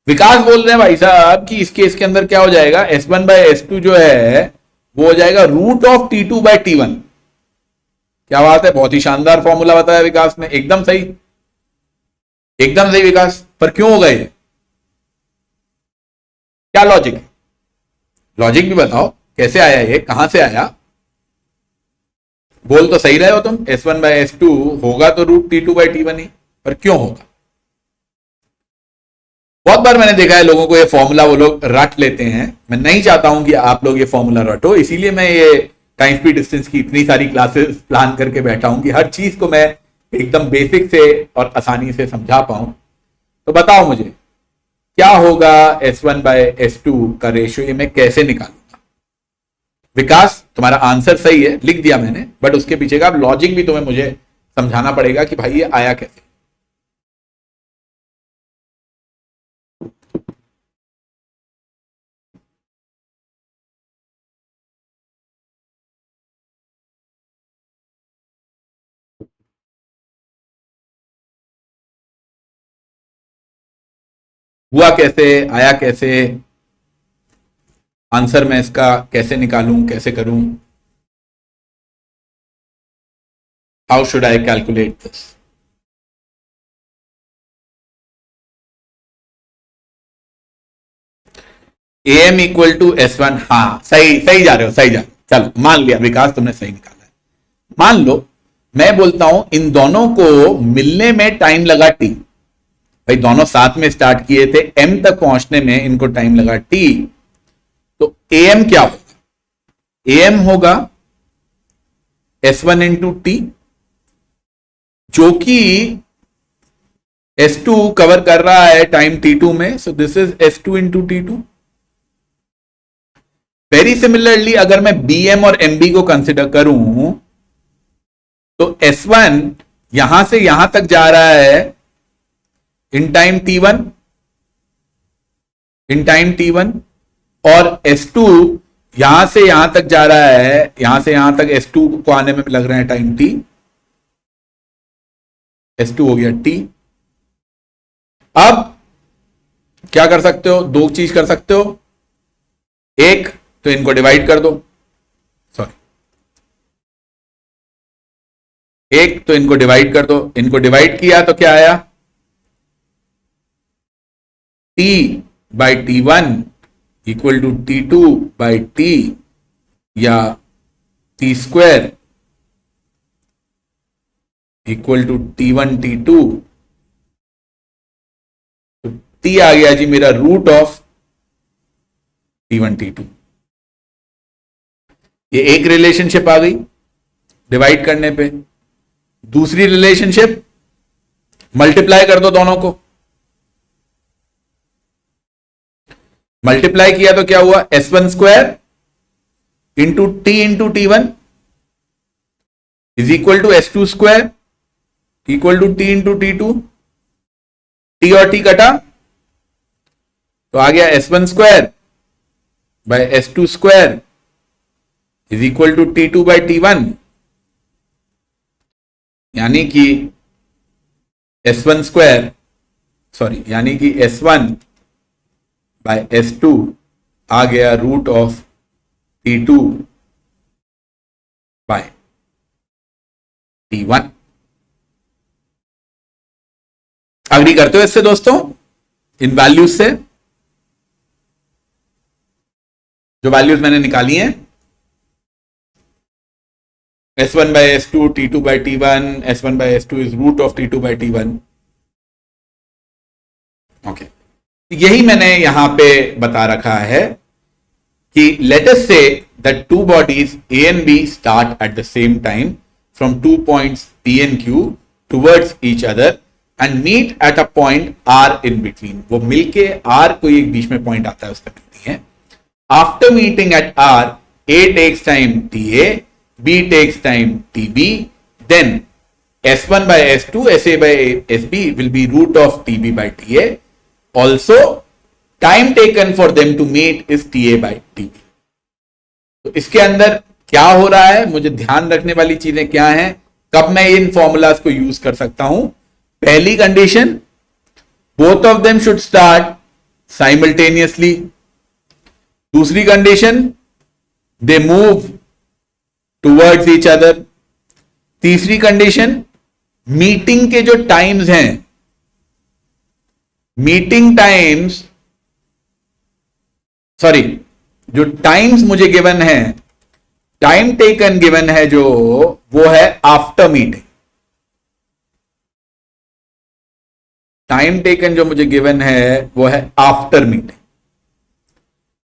विकास बोल रहे हैं भाई साहब कि इस केस के अंदर क्या हो जाएगा, S1 बाय S2 जो है वो हो जाएगा root of T2 by T1। क्या बात है, बहुत ही शानदार फॉर्मूला बताया विकास ने, एकदम सही, एकदम सही विकास। पर क्यों हो गए, क्या लॉजिक है? लॉजिक भी बताओ, कैसे आया ये, कहां से आया? बोल तो सही रहे हो तुम, S1 बाय S2 होगा तो रूट T2 बाय T1 ही, पर क्यों होगा? बहुत बार मैंने देखा है लोगों को ये फॉर्मूला वो लोग रट लेते हैं। मैं नहीं चाहता हूं कि आप लोग ये फॉर्मूला रटो, इसीलिए मैं ये टाइम स्पीड डिस्टेंस की इतनी सारी क्लासेस प्लान करके बैठा हूं कि हर चीज को मैं एकदम बेसिक से और आसानी से समझा पाऊं। तो बताओ मुझे क्या होगा S1 बाय S2 का रेशियो, ये मैं कैसे निकालूंगा? विकास तुम्हारा आंसर सही है, लिख दिया मैंने, बट उसके पीछे का लॉजिक भी तुम्हें मुझे समझाना पड़ेगा कि भाई ये आया कैसे। हुआ कैसे, आया कैसे? आंसर मैं इसका कैसे निकालूं, कैसे करूं? How should I calculate this? AM equal to S1। हाँ, सही सही जा रहे हो, सही जा रहे हो। चलो मान लिया विकास, तुमने सही निकाला है। मान लो मैं बोलता हूं इन दोनों को मिलने में टाइम लगा T। भाई दोनों साथ में स्टार्ट किए थे, M तक पहुंचने में इनको टाइम लगा T। तो AM क्या होगा? AM होगा S1 इंटू टी, जो कि S2 कवर कर रहा है टाइम T2 में। So this is S2 into T2। Very similarly अगर मैं BM और MB को कंसिडर करूं तो S1 यहां से यहां तक जा रहा है इन टाइम T1, और S2 यहां से यहां तक जा रहा है, यहां से यहां तक S2 को आने में लग रहे हैं टाइम T। S2 हो गया T। अब क्या कर सकते हो? दो चीज कर सकते हो। एक तो इनको डिवाइड कर दो, एक तो इनको डिवाइड कर दो। इनको डिवाइड किया तो क्या आया? T by T1 equal to T2 by T, या T square equal to T1 T2। तो T आ गया जी मेरा रूट ऑफ T1 T2। ये एक रिलेशनशिप आ गई डिवाइड करने पे। दूसरी रिलेशनशिप, मल्टीप्लाई कर दो दोनों को। मल्टीप्लाई किया तो क्या हुआ? S1 square into T into T1 is equal to S2 square equal to T into T2। T और T कटा तो आ गया S1 square by S2 square is equal to T2 by T1, यानी कि S1 स्क्वायर, सॉरी, यानी कि S1 by S2 आ गया root of T2 by T1। Agree करते हो इससे दोस्तों? इन वैल्यूज से, जो वैल्यूज मैंने निकाली हैं, S1 by S2, T2 by T1, S1 by S2 is root of T2 by T1। Okay, यही मैंने यहां पे बता रखा है कि let us say that two bodies A and B start at the same time from 2 points P and Q towards each other and meet at a point R in between। वो मिलके R कोई एक बीच में point आता है उसमें मिलती है। After meeting at R, A takes time TA, B takes time TB, then S1 by S2, SA by SB will be root of TB by TA. Also, time taken for them to meet is TA by TB। तो इसके अंदर क्या हो रहा है, मुझे ध्यान रखने वाली चीजें क्या हैं, कब मैं इन फॉर्मूलाज को यूज कर सकता हूं? पहली condition, both of them should start simultaneously. दूसरी condition, they move towards each other. तीसरी कंडीशन, मीटिंग के जो टाइम्स हैं, मीटिंग टाइम्स, सॉरी, जो टाइम्स मुझे गिवन है, टाइम टेकन गिवन है जो, वो है आफ्टर मीटिंग। टाइम टेकन जो मुझे गिवन है वो है आफ्टर मीटिंग।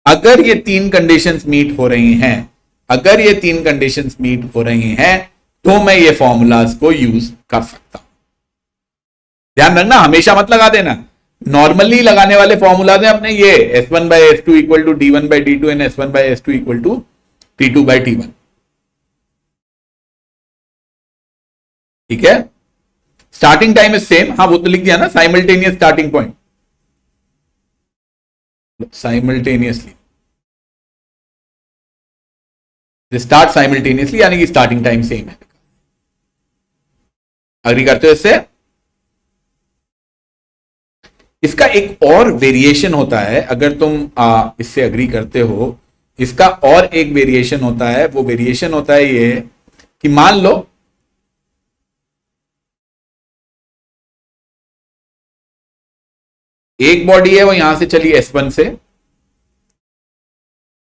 अगर ये तीन कंडीशंस मीट हो रही हैं, अगर ये तीन कंडीशंस मीट हो रही हैं, तो मैं ये फॉर्मूलाज को यूज कर सकता हूं। ध्यान रखना, हमेशा मत लगा देना। नॉर्मली लगाने वाले फॉर्मूलाज हैं अपने ये S1 by S2 equal to D1 by D2 and S1 by S2 equal to T2 by T1। ठीक है, स्टार्टिंग टाइम इज सेम। हाँ, वो तो लिख दिया ना, simultaneous starting point, simultaneously, start simultaneously, यानी कि स्टार्टिंग टाइम सेम है। अग्री करते हो इससे? इसका एक और वेरिएशन होता है, अगर तुम इससे अग्री करते हो इसका और एक वेरिएशन होता है, वो वेरिएशन होता है ये कि मान लो एक बॉडी है वो यहां से चली S1 से,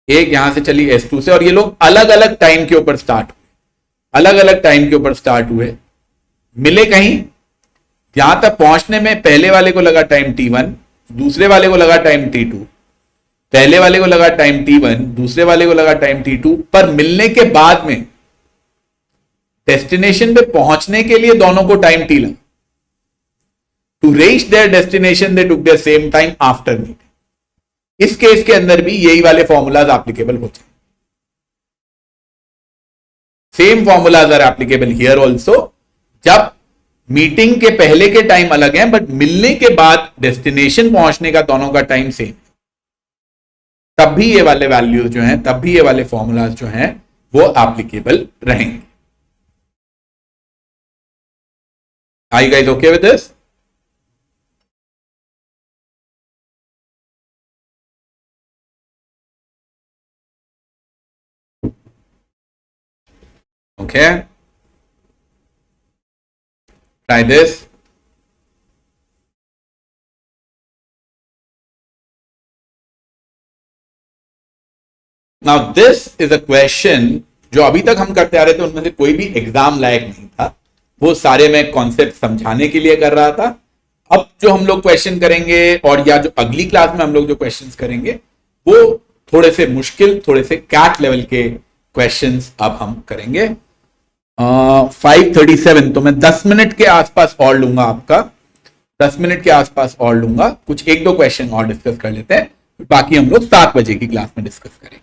एक यहां से चली S2 से, और ये लोग अलग अलग टाइम के ऊपर स्टार्ट हुए, अलग अलग टाइम के ऊपर स्टार्ट हुए, मिले कहीं, यहां तक पहुंचने में पहले वाले को लगा टाइम T1, दूसरे वाले को लगा टाइम T2, पहले वाले को लगा टाइम T1, दूसरे वाले को लगा टाइम T2, पर मिलने के बाद में डेस्टिनेशन पे पहुंचने के लिए दोनों को टाइम T लगा। To reach their destination they took their same time after meeting. इस केस के अंदर भी यही वाले फॉर्मूलाज एप्लीकेबल होते हैं। Same formulas are applicable here also. जब मीटिंग के पहले के टाइम अलग है बट मिलने के बाद डेस्टिनेशन पहुंचने का दोनों का टाइम सेम, तब भी ये वाले वैल्यूज जो हैं, तब भी ये वाले फॉर्मूलाज जो हैं वो एप्लीकेबल रहेंगे। Are you guys okay with this? Okay. Try this. Now this is a question जो अभी तक हम करते आ रहे थे, उनमें से कोई भी एग्जाम लायक नहीं था, वो सारे मैं कॉन्सेप्ट समझाने के लिए कर रहा था। अब जो हम लोग क्वेश्चन करेंगे और या जो अगली क्लास में हम लोग जो क्वेश्चंस करेंगे वो थोड़े से मुश्किल, थोड़े से कैट लेवल के क्वेश्चंस अब हम करेंगे। 5:37, तो मैं 10 मिनट के आसपास और लूंगा आपका, 10 मिनट के आसपास और लूंगा। कुछ एक दो क्वेश्चन और डिस्कस कर लेते हैं, बाकी हम लोग 7 बजे की क्लास में डिस्कस करेंगे।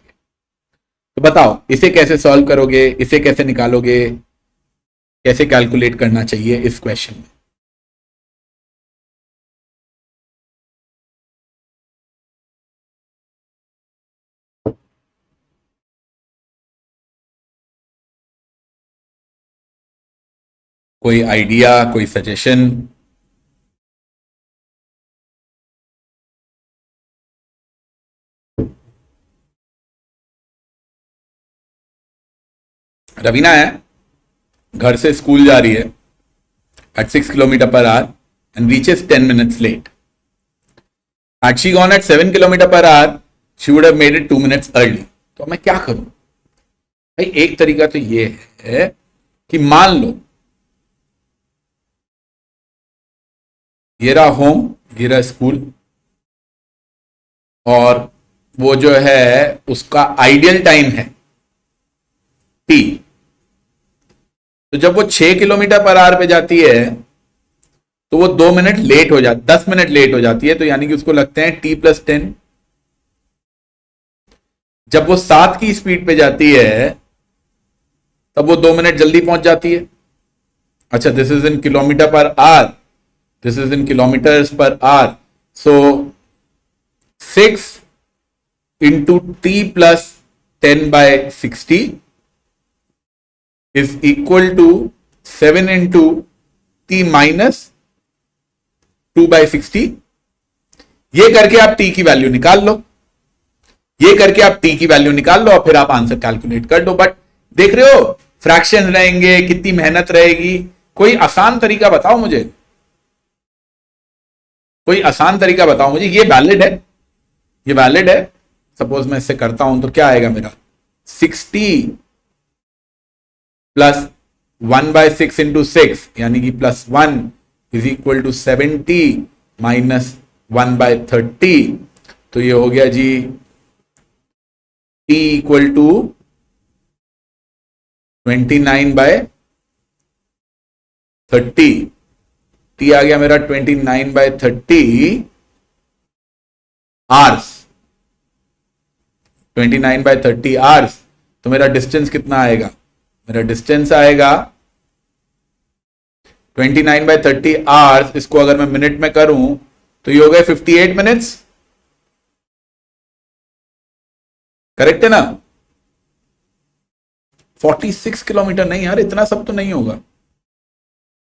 तो बताओ इसे कैसे सॉल्व करोगे, इसे कैसे निकालोगे, कैसे कैलकुलेट करना चाहिए इस क्वेश्चन में। कोई आइडिया, कोई सजेशन? रवीना है, घर से स्कूल जा रही है at 6 kilometre per hour and reaches 10 minutes late. Had she gone at 7 kilometre per hour, she would have made it 2 minutes early. तो मैं क्या करूं भाई? एक तरीका तो ये है कि मान लो ये रहा होम, ये रहा स्कूल, और वो जो है उसका आइडियल टाइम है T। तो जब वो 6 किलोमीटर पर आवर पे जाती है तो वो 2 मिनट लेट हो जाती, 10 मिनट लेट हो जाती है, तो यानी कि उसको लगते हैं T+10। जब वो 7 की स्पीड पे जाती है तब वो 2 मिनट जल्दी पहुंच जाती है। अच्छा, this is in kilometre per hour, this is in kilometres per hour, so 6 into T+10/60 is equal to 7 into T minus 2/60। ये करके आप T की वैल्यू निकाल लो, ये करके आप T की वैल्यू निकाल लो और फिर आप आंसर कैलकुलेट कर दो। बट देख रहे हो फ्रैक्शन रहेंगे, कितनी मेहनत रहेगी। कोई आसान तरीका बताओ मुझे, कोई आसान तरीका बताओ मुझे। ये वैलिड है, ये वैलिड है। सपोज मैं इससे करता हूं तो क्या आएगा मेरा, 60 प्लस 1/6 इंटू 6 यानी कि +1 इज इक्वल टू 70 माइनस 1/30। तो ये हो गया जी T इक्वल टू 29/30। T आ गया मेरा 29/30 आवर्स, 29/30 आवर्स। तो मेरा डिस्टेंस कितना आएगा, मेरा डिस्टेंस आएगा 29/30 आवर्स। इसको अगर मैं मिनट में करूं तो ये हो गए 58 मिनट्स। करेक्ट है ना? 46 किलोमीटर नहीं यार, इतना सब तो नहीं होगा।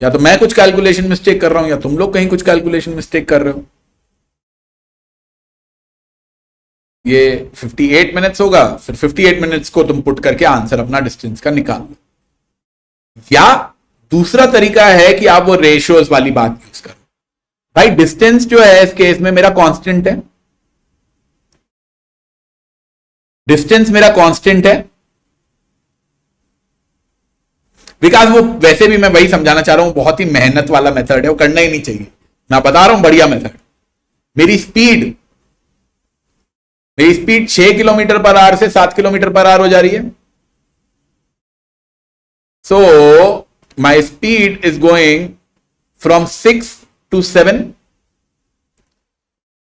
या तो मैं कुछ कैलकुलेशन मिस्टेक कर रहा हूं या तुम लोग कहीं कुछ कैलकुलेशन मिस्टेक कर रहे हो। ये 58 मिनट्स होगा, फिर 58 मिनट्स को तुम पुट करके आंसर अपना डिस्टेंस का निकाल लो। या दूसरा तरीका है कि आप वो रेशियोज वाली बात यूज करो। भाई डिस्टेंस जो है इस केस में मेरा कांस्टेंट है, डिस्टेंस मेरा कांस्टेंट है। बिकॉज वो वैसे भी मैं वही समझाना चाह रहा हूं, बहुत ही मेहनत वाला मेथड है, वो करना ही नहीं चाहिए। मैं बता रहा हूं बढ़िया मेथड। मेरी स्पीड 6 किलोमीटर पर आवर से 7 किलोमीटर पर आवर हो जा रही है। So my speed is going from 6 to 7।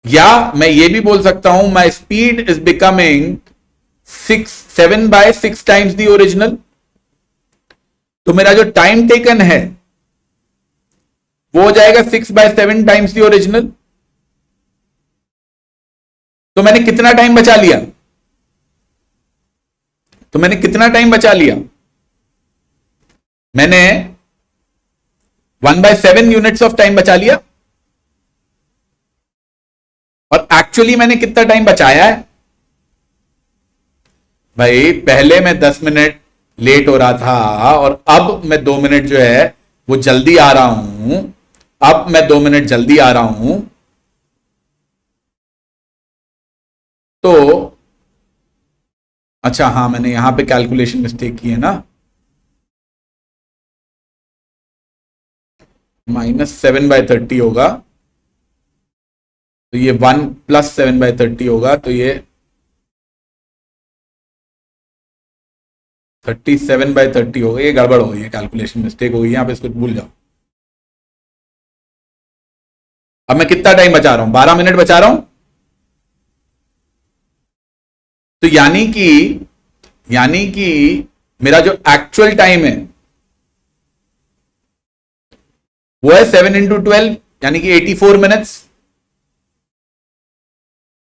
या मैं ये भी बोल सकता हूं माई speed is becoming 7/6 times the original. तो मेरा जो टाइम टेकन है वो हो जाएगा 6/7 टाइम्स दी ओरिजिनल। तो मैंने कितना टाइम बचा लिया? मैंने 1/7 यूनिट्स ऑफ टाइम बचा लिया। और एक्चुअली मैंने कितना टाइम बचाया है? भाई पहले मैं 10 मिनट लेट हो रहा था और अब मैं 2 मिनट जो है वो जल्दी आ रहा हूं। अब मैं 2 मिनट जल्दी आ रहा हूं। तो अच्छा हाँ, मैंने यहां पे कैलकुलेशन मिस्टेक की है ना। -7/30 होगा, तो ये 1 + 7/30 होगा, तो ये 37/30 होगा। ये गड़बड़ हो गई है, कैलकुलेशन मिस्टेक हो गई यहां पे, इसको भूल जाओ। अब मैं कितना टाइम बचा रहा हूं? 12 मिनट बचा रहा हूं। तो यानी कि मेरा जो एक्चुअल टाइम है वो है 7 × 12 यानी कि 84 मिनट्स।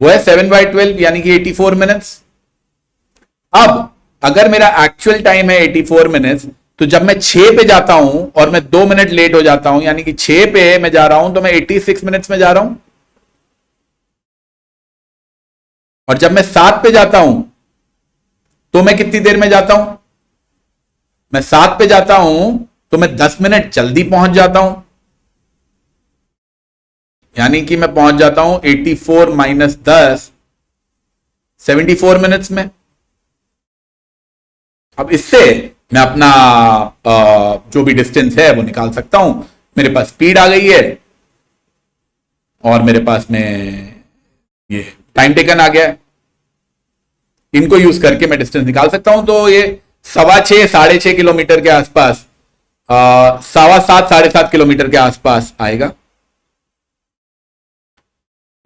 वो है 7/12 यानी कि 84 मिनट्स। अब अगर मेरा एक्चुअल टाइम है 84 मिनट्स, तो जब मैं 6 पे जाता हूं और मैं 2 मिनट लेट हो जाता हूं, यानी कि 6 पे मैं जा रहा हूं तो मैं 86 मिनट्स में जा रहा हूं। और जब मैं 7 पे जाता हूं तो मैं कितनी देर में जाता हूं? मैं 7 पे जाता हूं तो मैं 10 मिनट जल्दी पहुंच जाता हूं, यानी कि मैं पहुंच जाता हूं 84 - 10 74 मिनट्स में। अब इससे मैं अपना जो भी डिस्टेंस है वो निकाल सकता हूं। मेरे पास स्पीड आ गई है और मेरे पास में ये टाइम टेकन आ गया है। इनको यूज करके मैं डिस्टेंस निकाल सकता हूं। तो ये 6.25 6.5 किलोमीटर के आसपास, 7.25 7.5 किलोमीटर के आसपास आएगा।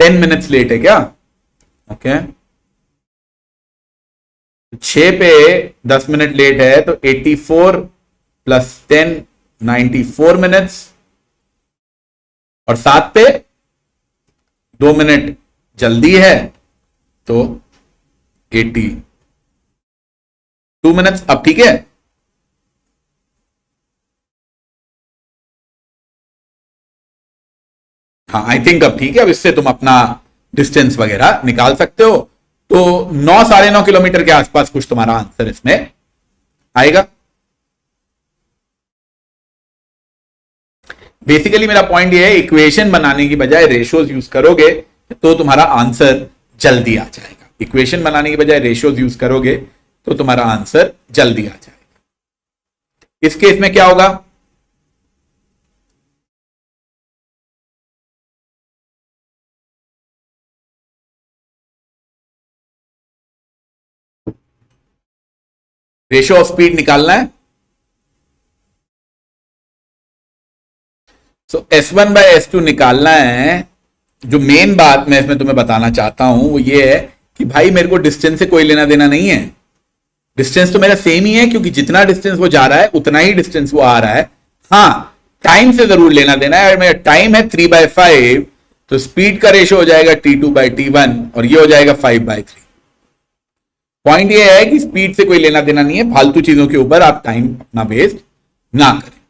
10 मिनट्स लेट है क्या? ओके, 6 पे 10 मिनट लेट है तो 84 + 10 94 मिनट्स। और 7 पे 2 मिनट जल्दी है तो 82 मिनट्स। अब ठीक है। हाँ आई थिंक अब ठीक है। अब इससे तुम अपना डिस्टेंस वगैरह निकाल सकते हो। तो 9 9.5 किलोमीटर के आसपास कुछ तुम्हारा आंसर इसमें आएगा। बेसिकली मेरा पॉइंट ये है, इक्वेशन बनाने की बजाय रेशियोज यूज करोगे तो तुम्हारा आंसर जल्दी आ जाएगा। इक्वेशन बनाने की बजाय रेशियोज यूज करोगे तो तुम्हारा आंसर जल्दी आ जाएगा। इस केस में क्या होगा? रेशियो ऑफ स्पीड निकालना है। सो S1/S2 निकालना है। जो मेन बात मैं इसमें तुम्हें बताना चाहता हूं वो ये है कि भाई मेरे को डिस्टेंस से कोई लेना देना नहीं है। डिस्टेंस तो मेरा सेम ही है, क्योंकि जितना डिस्टेंस वो जा रहा है उतना ही डिस्टेंस वो आ रहा है। हाँ, टाइम से जरूर लेना देना है। अगर मेरा टाइम है 3/5 तो स्पीड का रेशियो हो जाएगा T2/T1 और ये हो जाएगा 5/3। पॉइंट ये है कि स्पीड से कोई लेना देना नहीं है। फालतू चीजों के ऊपर आप टाइम अपना वेस्ट ना करें।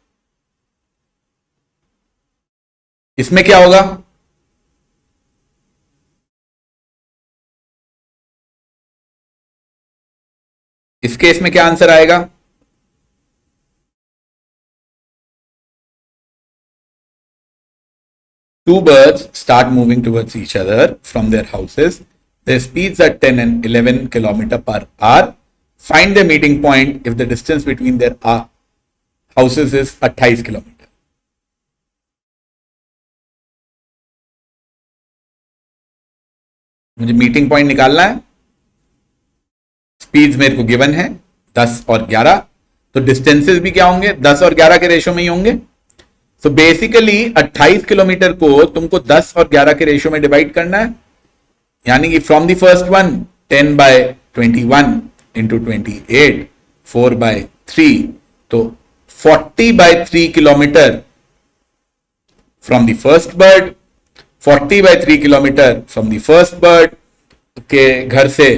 इसमें क्या होगा? इस केस में क्या आंसर आएगा? Two birds start moving towards each other from their houses. Their speeds are 10 and 11 km per hour. Find the meeting point if the distance between their houses is 28 km. मुझे meeting point निकालना है। Speeds मेरे को given है 10 और 11, तो distances भी क्या होंगे? 10 और 11 के रेशो में ही होंगे। तो बेसिकली 28 किलोमीटर को तुमको 10 और 11 के रेशो में डिवाइड करना है, यानी कि from the first one 10/21 into 28 4/3, तो 40/3 kilometre from the first bird, 40/3 kilometre from the first bird के घर से,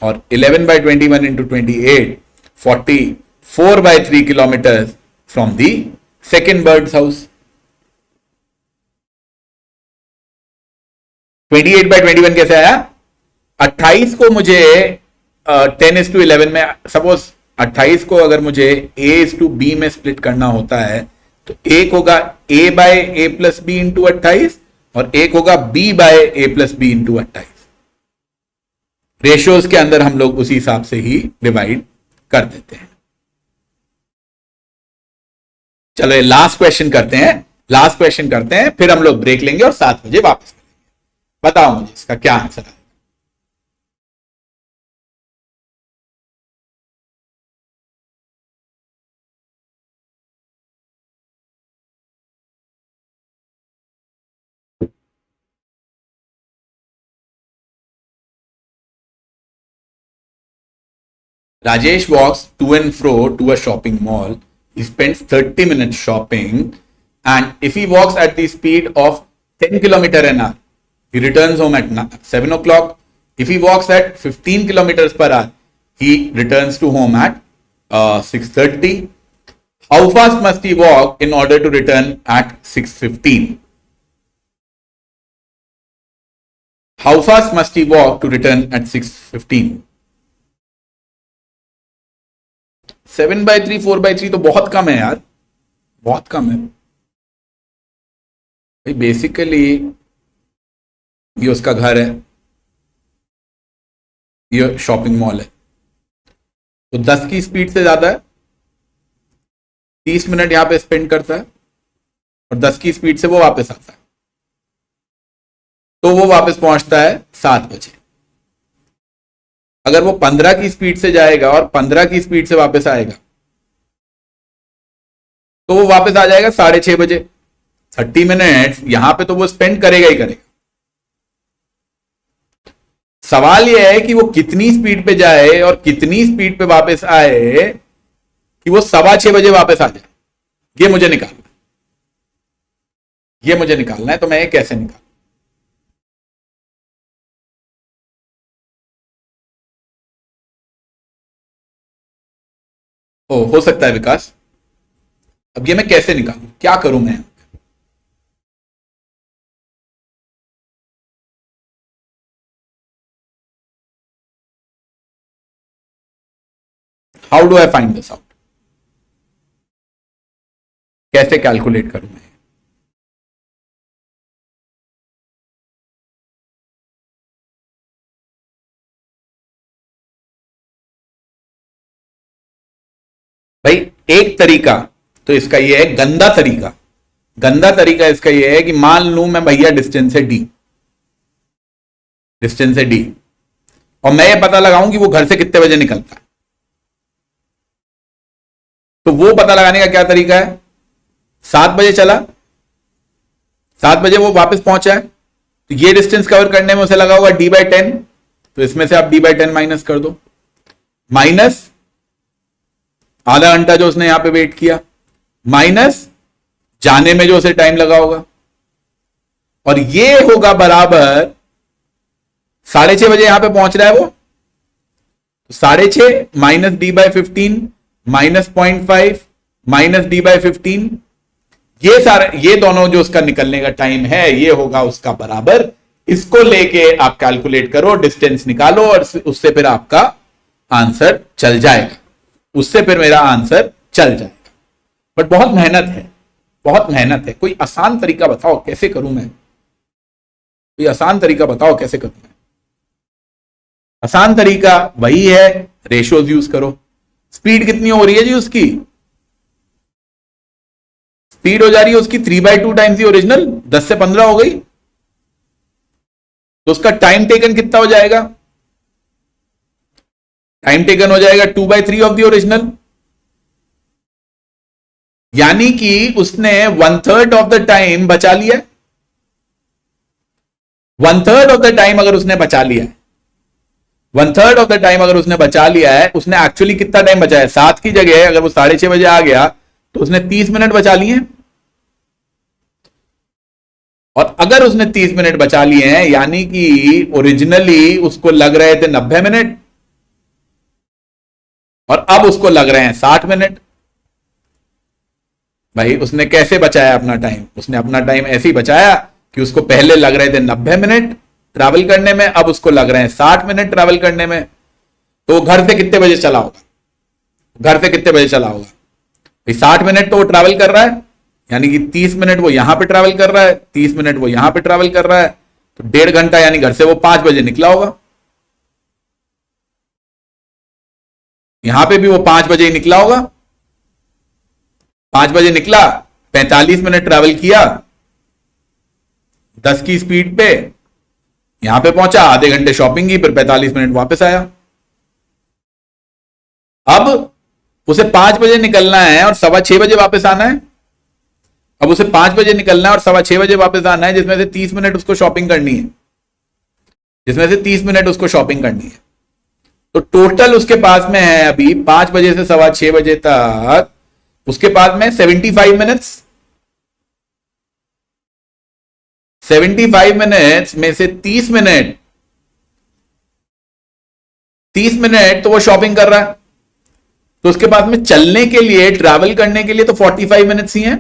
और 11/21 into 28 44/3 kilometre from the second birds house. 28/21 कैसे आया? 28 को मुझे 10:11 में, सपोज 28 को अगर मुझे A:B में स्प्लिट करना होता है तो एक होगा A/A+B इंटू 28 और एक होगा B/A+B इंटू 28। रेशियोज के अंदर हम लोग उसी हिसाब से ही डिवाइड कर देते हैं। चलो लास्ट क्वेश्चन करते हैं, फिर हम लोग ब्रेक लेंगे और 7 बजे वापस मिलेंगे। बताओ मुझे इसका क्या आंसर है। Rajesh walks to and fro to a shopping mall. He spends 30 minutes shopping, and if he walks at the speed of 10 km an hour, he returns home at 7 o'clock. If he walks at 15 kilometers per hour, he returns to home at 6:30. How fast must he walk in order to return at 6:15? How fast must he walk to return at 6:15? 7/3 4/3 तो बहुत कम है यार, बहुत कम है भाई। Basically ये उसका घर है, ये शॉपिंग मॉल है, तो 10 की स्पीड से ज्यादा है, 30 मिनट यहां पे स्पेंड करता है और 10 की स्पीड से वो वापस आता है, तो वो वापस पहुंचता है 7 बजे। अगर वो 15 की स्पीड से जाएगा और 15 की स्पीड से वापस आएगा तो वो वापस आ जाएगा 6:30 बजे। 30 मिनट्स यहां पे तो वो स्पेंड करेगा ही करेगा। सवाल यह है कि वो कितनी स्पीड पे जाए और कितनी स्पीड पे वापस आए कि वो 6:15 बजे वापस आ जाए। ये मुझे निकालना है, तो मैं ये कैसे निकालूं? हो सकता है विकास, अब ये मैं कैसे निकालूं, क्या करूं मैं? How do I find this out? कैसे कैलकुलेट करूं मैं? भाई एक तरीका तो इसका यह है, गंदा तरीका इसका यह है कि मान लूं मैं भैया डिस्टेंस है डी और मैं ये पता लगाऊं कि वो घर से कितने बजे निकलता है। तो वो पता लगाने का क्या तरीका है? 7 बजे चला, 7 बजे वो वापस पहुंचा है, तो ये डिस्टेंस कवर करने में उसे लगा होगा D/10, तो इसमें से आप D/10 माइनस कर दो, माइनस आधा घंटा जो उसने यहां पे वेट किया, माइनस जाने में जो उसे टाइम लगा होगा, और ये होगा बराबर 6:30 बजे यहां पे पहुंच रहा है वो, तो 6:30 minus D/15 minus 0.5 minus D/15, ये दोनों जो उसका निकलने का टाइम है ये होगा उसका बराबर। इसको लेके आप कैलकुलेट करो, डिस्टेंस निकालो और उससे फिर आपका आंसर चल जाएगा, उससे फिर मेरा आंसर चल जाएगा। बट बहुत मेहनत है, बहुत मेहनत है। कोई आसान तरीका बताओ कैसे करूं मैं, कोई आसान तरीका बताओ कैसे करूं मैं। आसान तरीका वही है, रेशियोज यूज करो। स्पीड कितनी हो रही है जी उसकी, स्पीड हो जा रही है उसकी 3/2 टाइम्स दी ओरिजिनल, 10 से 15 हो गई, तो उसका टाइम टेकन कितना हो जाएगा, टाइम टेकन हो जाएगा 2/3 ऑफ द ओरिजिनल। यानी कि उसने 1/3 ऑफ द टाइम बचा लिया। 1/3 ऑफ द टाइम अगर उसने बचा लिया है, 1/3 ऑफ द टाइम अगर उसने बचा लिया है, उसने एक्चुअली कितना टाइम बचा है, 7 की जगह अगर वो 6:30 बजे आ गया तो उसने 30 मिनट बचा लिए। और अगर उसने 30 मिनट बचा लिए हैं, यानी कि ओरिजिनली उसको लग रहे थे 90 मिनट और अब उसको लग रहे हैं 60 मिनट। भाई उसने कैसे बचाया अपना टाइम, उसने अपना टाइम ऐसे ही बचाया कि उसको पहले लग रहे थे 90 मिनट ट्रैवल करने में, अब उसको लग रहे हैं 60 मिनट ट्रैवल करने में। तो घर से कितने बजे चला होगा, घर से कितने बजे चला होगा भाई, 60 मिनट तो वो ट्रैवल कर रहा है, यानी कि 30 मिनट वो यहां पे ट्रैवल कर रहा है, 30 मिनट वो यहां पे ट्रैवल कर रहा है, तो 1.5 घंटा, यानी घर से वो 5 बजे निकला होगा। यहां पे भी वो 5 बजे ही निकला होगा, 5 बजे निकला, 45 मिनट ट्रैवल किया 10 की स्पीड पे, यहां पे पहुंचा, आधे घंटे शॉपिंग की, फिर 45 मिनट वापस आया। अब उसे 5 बजे निकलना है और 6:15 बजे वापस आना है। अब उसे 5 बजे निकलना है और 6:15 बजे वापस आना है, जिसमें से 30 मिनट उसको शॉपिंग करनी है, जिसमें से 30 मिनट उसको शॉपिंग करनी है। तो टोटल उसके पास में है अभी 5 बजे से 6:15 बजे तक उसके पास में 75 मिनट्स। 75 मिनट्स में से 30 मिनट, 30 मिनट तो वो शॉपिंग कर रहा है, तो उसके पास में चलने के लिए, ट्रैवल करने के लिए तो 45 मिनट्स ही हैं।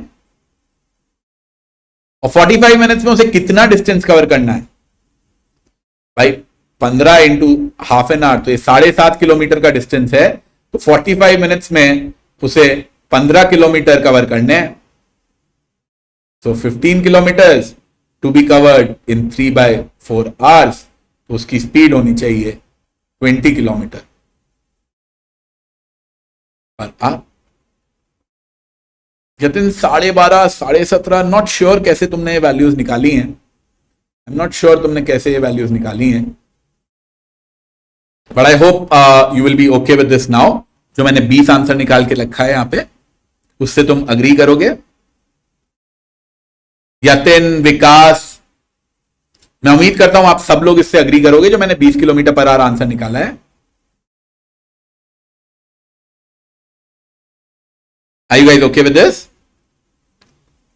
और 45 मिनट्स में उसे कितना डिस्टेंस कवर करना है भाई, 15 इंटू हाफ एन आवर, तो ये 7.5 किलोमीटर का डिस्टेंस है। तो 45 मिनट्स में उसे 15 किलोमीटर कवर करने हैं। तो 15 kilometres to be covered in 3/4 hours, तो उसकी स्पीड होनी चाहिए 20 kilometre per hour. Jatin 12.5, 17.5, not sure कैसे तुमने ये वैल्यूज निकाली हैं, आई एम नॉट श्योर तुमने कैसे ये वैल्यूज निकाली हैं, but I hope you will be okay with this now. जो मैंने 20 आंसर निकाल के रखा है यहां पे, उससे तुम अग्री करोगे। यतिन, विकास, मैं उम्मीद करता हूं आप सब लोग इससे अग्री करोगे जो मैंने 20 किलोमीटर पर आवर आंसर निकाला है। Are you guys okay with this?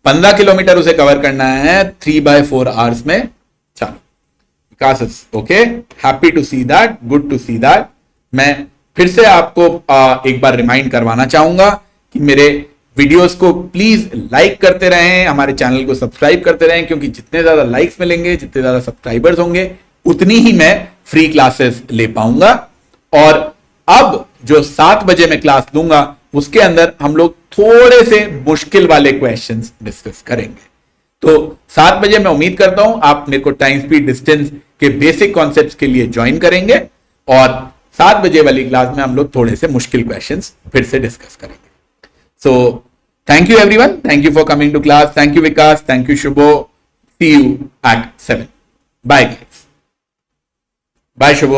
15 kilometre उसे कवर करना है 3/4 आवर्स में। चलो, Vikas okay, happy to see that, good to see that. मैं फिर से आपको एक बार रिमाइंड करवाना चाहूंगा कि मेरे वीडियोस को प्लीज लाइक करते रहें, हमारे चैनल को सब्सक्राइब करते रहें, क्योंकि जितने ज्यादा लाइक्स मिलेंगे, जितने ज्यादा सब्सक्राइबर्स होंगे, उतनी ही मैं फ्री क्लासेस ले पाऊंगा। और अब जो 7 बजे मैं क्लास दूंगा, उसके अंदर हम लोग थोड़े से मुश्किल वाले क्वेश्चंस डिस्कस करेंगे। तो 7 बजे मैं उम्मीद करता हूं आप मेरे को टाइम, स्पीड, डिस्टेंस के बेसिक कॉन्सेप्ट्स के लिए ज्वाइन करेंगे, और 7 बजे वाली क्लास में हम लोग थोड़े से मुश्किल क्वेश्चंस फिर से डिस्कस करेंगे। So thank you everyone, thank you for coming to class, thank you Vikas, thank you Shubho, see you at 7। Bye guys, bye Shubho.